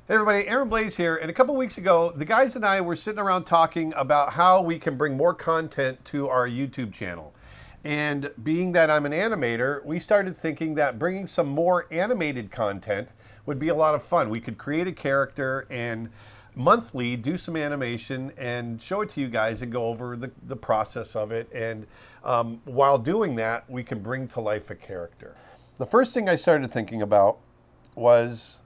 Hey everybody, Aaron Blaise here. And a couple weeks ago, the guys and I were sitting around talking about how we can bring more content to our YouTube channel. And being that I'm an animator, we started thinking that bringing some more animated content would be a lot of fun. We could create a character and monthly do some animation and show it to you guys and go over the process of it. And while doing that, we can bring to life a character. The first thing I started thinking about was,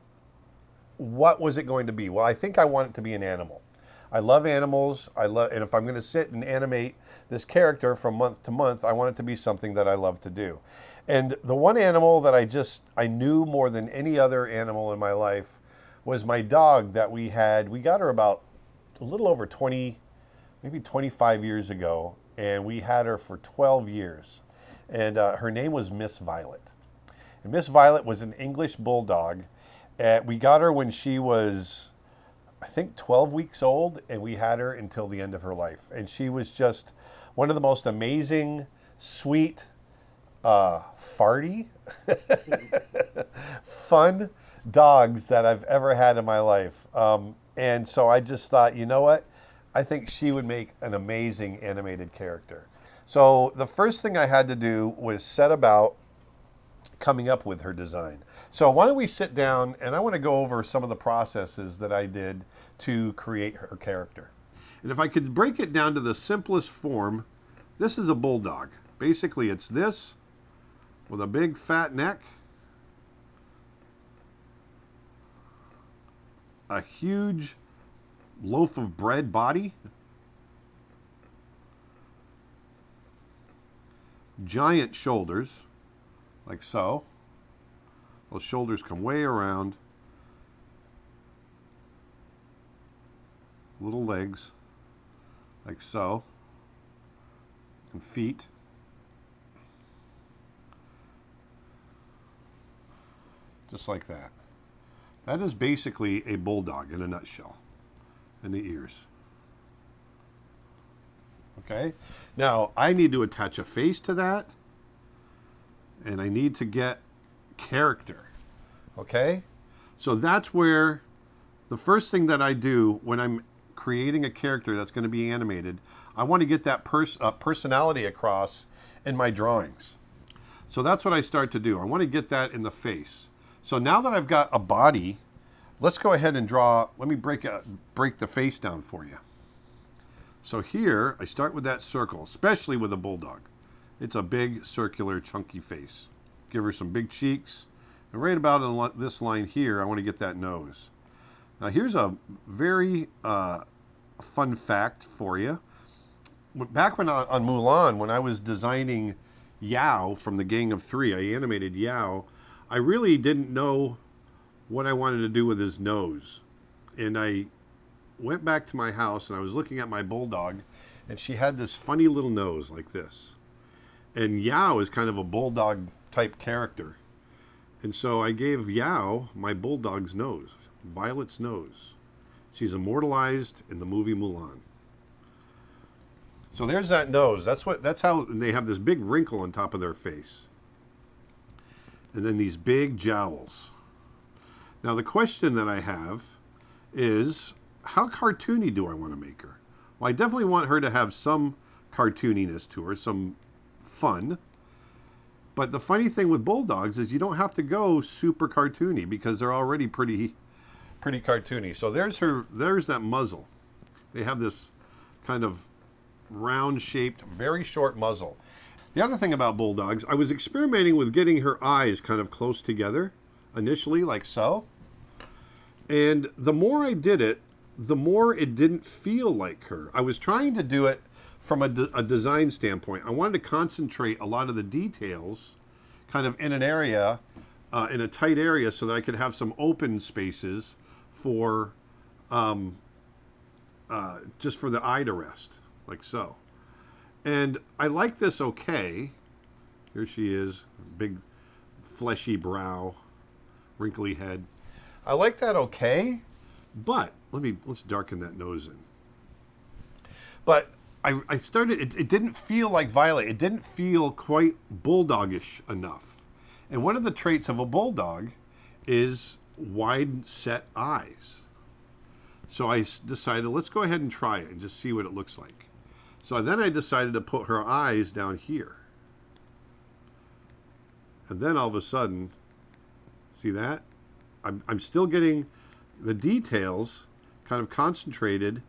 what was it going to be? Well, I think I want it to be an animal. I love animals. And if I'm going to sit and animate this character from month to month, I want it to be something that I love to do. And the one animal that I knew more than any other animal in my life was my dog that we had. We got her about a little over 20, maybe 25 years ago, and we had her for 12 years. And her name was Miss Violet. And Miss Violet was an English bulldog. We got her when she was, I think, 12 weeks old, and we had her until the end of her life. And she was just one of the most amazing, sweet, farty, fun dogs that I've ever had in my life. And so I just thought, you know what? I think she would make an amazing animated character. So the first thing I had to do was set about coming up with her design. So why don't we sit down and I want to go over some of the processes that I did to create her character. And if I could break it down to the simplest form, this is a bulldog. Basically, it's this with a big fat neck, a huge loaf of bread body, giant shoulders, like so. Those shoulders come way around. Little legs, like so. And feet. Just like that. That is basically a bulldog in a nutshell. And the ears. Okay? Now, I need to attach a face to that. And I need to get character. Okay? So that's where the first thing that I do when I'm creating a character that's going to be animated, I want to get that personality across in my drawings. So that's what I start to do. I want to get that in the face. So now that I've got a body, let's go ahead and draw. Let me break the face down for you. So here, I start with that circle, especially with a bulldog. It's a big, circular, chunky face. Give her some big cheeks. And right about on this line here, I want to get that nose. Now here's a very fun fact for you. Back when on Mulan, when I was designing Yao from the Gang of Three, I animated Yao, I really didn't know what I wanted to do with his nose. And I went back to my house and I was looking at my bulldog, and she had this funny little nose like this. And Yao is kind of a bulldog type character. And so I gave Yao my bulldog's nose, Violet's nose. She's immortalized in the movie Mulan. So there's that nose. That's how they have this big wrinkle on top of their face. And then these big jowls. Now the question that I have is, how cartoony do I want to make her? Well, I definitely want her to have some cartooniness to her, some fun. But the funny thing with bulldogs is you don't have to go super cartoony because they're already pretty cartoony. So there's that muzzle. They have this kind of round shaped, very short muzzle. The other thing about bulldogs, I was experimenting with getting her eyes kind of close together initially, like so. And the more I did it, the more it didn't feel like her. I was trying to do it from a design standpoint. I wanted to concentrate a lot of the details kind of in an area, in a tight area, so that I could have some open spaces for just for the eye to rest, like so. And I like this okay. Here she is, big fleshy brow, wrinkly head. I like that okay, but let's darken that nose in. But I started, it didn't feel like Violet. It didn't feel quite bulldogish enough. And one of the traits of a bulldog is wide set eyes. So I decided, let's go ahead and try it and just see what it looks like. So then I decided to put her eyes down here. And then all of a sudden, see that? I'm still getting the details kind of concentrated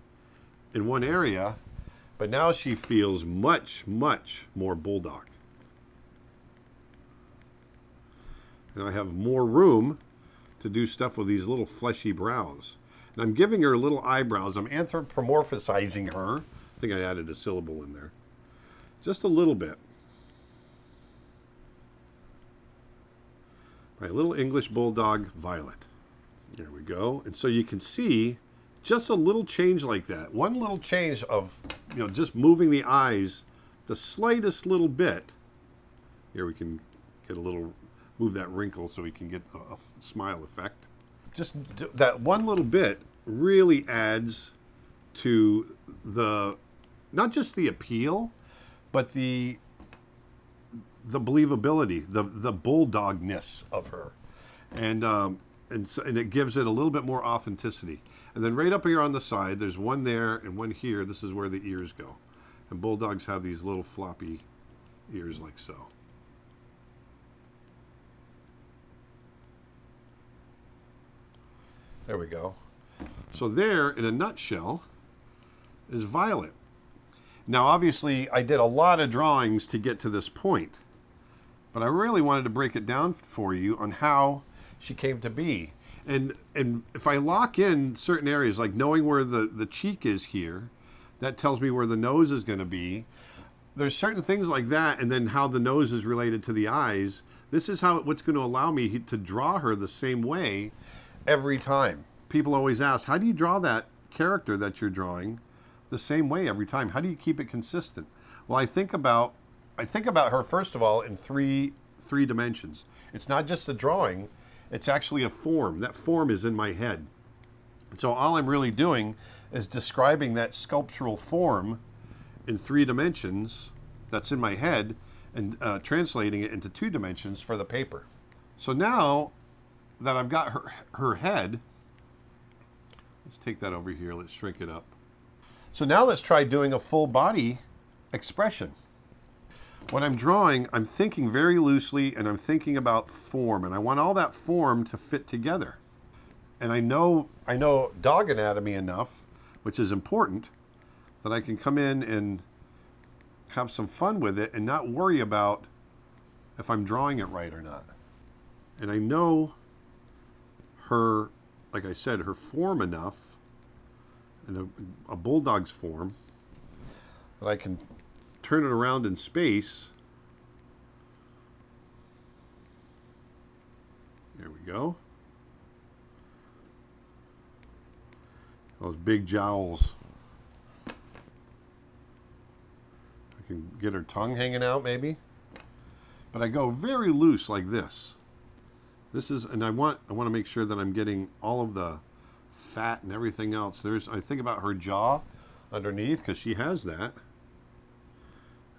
in one area, but now she feels much, much more bulldog. And I have more room to do stuff with these little fleshy brows. And I'm giving her little eyebrows. I'm anthropomorphizing her. I think I added a syllable in there. Just a little bit. All right, little English bulldog Violet. There we go. And so you can see just a little change like that. One little change of, just moving the eyes the slightest little bit. Here we can get a little, move that wrinkle so we can get a smile effect. Just that one little bit really adds to the, not just the appeal, but the believability, the bulldogness of her. And it gives it a little bit more authenticity. And then right up here on the side, there's one there and one here. This is where the ears go. And bulldogs have these little floppy ears like so. There we go. So there, in a nutshell, is Violet. Now, obviously, I did a lot of drawings to get to this point. But I really wanted to break it down for you on how she came to be. And if I lock in certain areas, like knowing where the cheek is here, that tells me where the nose is going to be. There's certain things like that, and then how the nose is related to the eyes. This is what's going to allow me to draw her the same way every time. People always ask, how do you draw that character that you're drawing the same way every time? How do you keep it consistent? Well, I think about her, first of all, in three dimensions. It's not just a drawing, it's actually a form. That form is in my head. And so all I'm really doing is describing that sculptural form in 3 dimensions that's in my head and translating it into 2 dimensions for the paper. So now that I've got her head, let's take that over here, let's shrink it up. So now let's try doing a full body expression. When I'm drawing, I'm thinking very loosely and I'm thinking about form, and I want all that form to fit together. And I know dog anatomy enough, which is important, that I can come in and have some fun with it and not worry about if I'm drawing it right or not. And I know her, like I said, her form enough, and a bulldog's form, that I can turn it around in space. There we go. Those big jowls. I can get her tongue hanging out maybe. But I go very loose like this. This is, and I want to make sure that I'm getting all of the fat and everything else. I think about her jaw underneath, because she has that.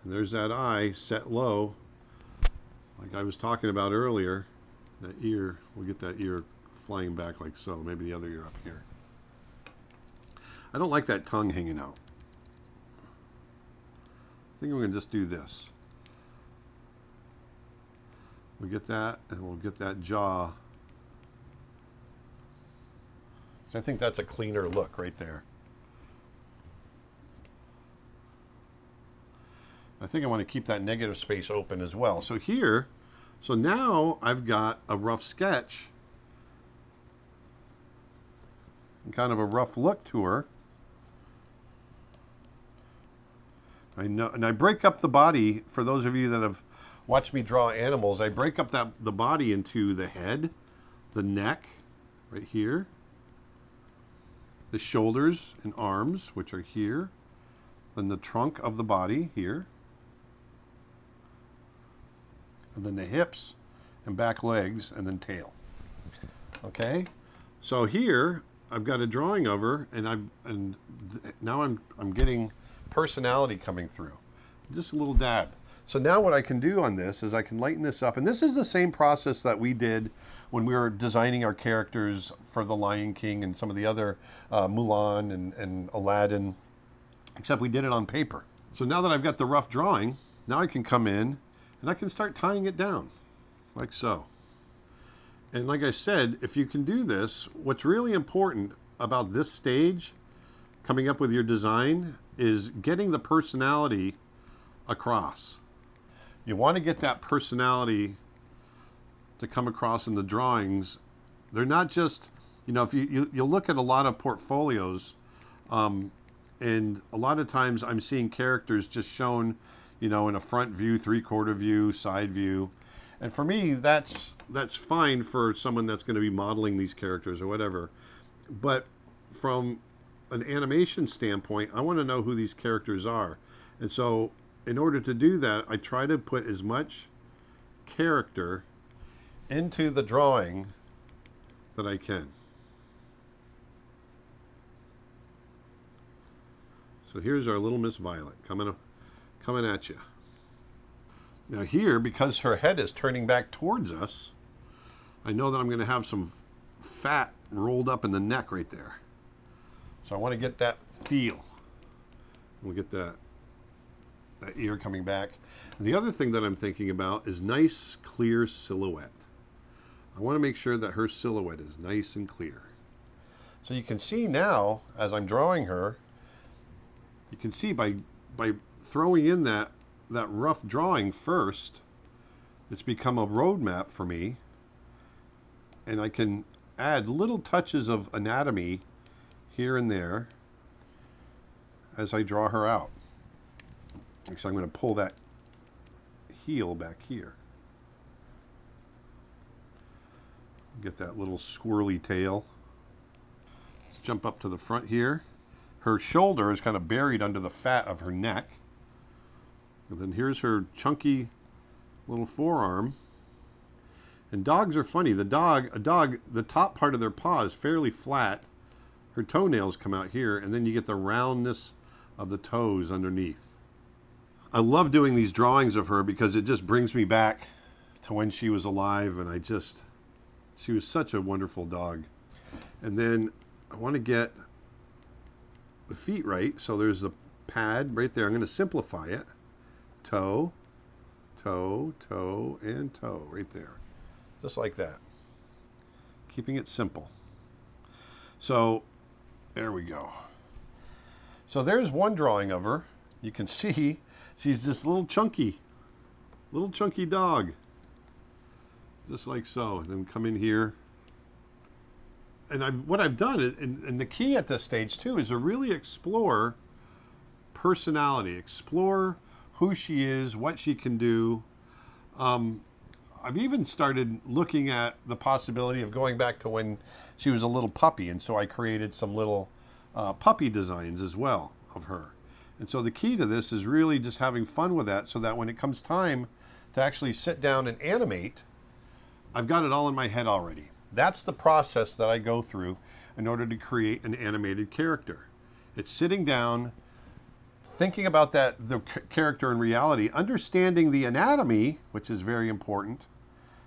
And there's that eye set low, like I was talking about earlier. That ear, we'll get that ear flying back like so. Maybe the other ear up here. I don't like that tongue hanging out. I think I'm going to just do this. We'll get that, and we'll get that jaw. So I think that's a cleaner look right there. I think I want to keep that negative space open as well. So here, so now I've got a rough sketch and kind of a rough look to her. I know, and I break up the body. For those of you that have watched me draw animals, I break up the body into the head, the neck, right here, the shoulders and arms, which are here, then the trunk of the body here, and then the hips and back legs, and then tail. Okay, so here I've got a drawing of her, and now I'm getting personality coming through. Just a little dab. So now what I can do on this is I can lighten this up. And this is the same process that we did when we were designing our characters for The Lion King and some of the other Mulan and Aladdin, except we did it on paper. So now that I've got the rough drawing, now I can come in and I can start tying it down like so. And like I said, if you can do this, what's really important about this stage, coming up with your design, is getting the personality across. You want to get that personality to come across in the drawings. They're not just, if you look at a lot of portfolios, and a lot of times I'm seeing characters just shown, in a front view, 3/4 view, side view. And for me, that's fine for someone that's going to be modeling these characters or whatever. But from an animation standpoint, I want to know who these characters are. And so in order to do that, I try to put as much character into the drawing that I can. So here's our little Miss Violet coming at you. Now here, because her head is turning back towards us, I know that I'm going to have some fat rolled up in the neck right there. So I want to get that feel. We'll get that ear coming back. And the other thing that I'm thinking about is nice, clear silhouette. I want to make sure that her silhouette is nice and clear. So you can see now, as I'm drawing her, you can see by throwing in that rough drawing first, it's become a roadmap for me. And I can add little touches of anatomy here and there as I draw her out. So I'm going to pull that heel back here. Get that little squirrely tail. Let's jump up to the front here. Her shoulder is kind of buried under the fat of her neck. And then here's her chunky little forearm. And dogs are funny. A dog, the top part of their paw is fairly flat. Her toenails come out here, and then you get the roundness of the toes underneath. I love doing these drawings of her because it just brings me back to when she was alive, and she was such a wonderful dog. And then I want to get the feet right, so there's the pad right there. I'm going to simplify it. Toe, toe, toe, and toe right there. Just like that. Keeping it simple. So there we go. So there's one drawing of her. You can see she's this little chunky dog. Just like so. And then come in here. And what I've done, and the key at this stage too, is to really explore personality, explore who she is, what she can do. I've even started looking at the possibility of going back to when she was a little puppy, and so I created some little puppy designs as well of her. And so the key to this is really just having fun with that, so that when it comes time to actually sit down and animate, I've got it all in my head already. That's the process that I go through in order to create an animated character. It's sitting down, thinking about the character in reality, understanding the anatomy, which is very important,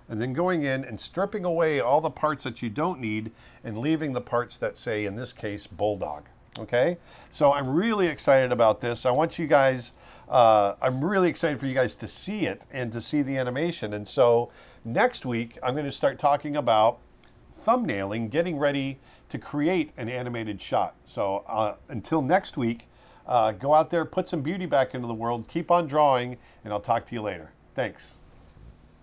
and then going in and stripping away all the parts that you don't need and leaving the parts that say, in this case, bulldog. Okay? So I'm really excited about this. I'm really excited for you guys to see it and to see the animation. And so next week, I'm going to start talking about thumbnailing, getting ready to create an animated shot. So until next week, go out there, put some beauty back into the world, keep on drawing, and I'll talk to you later. Thanks.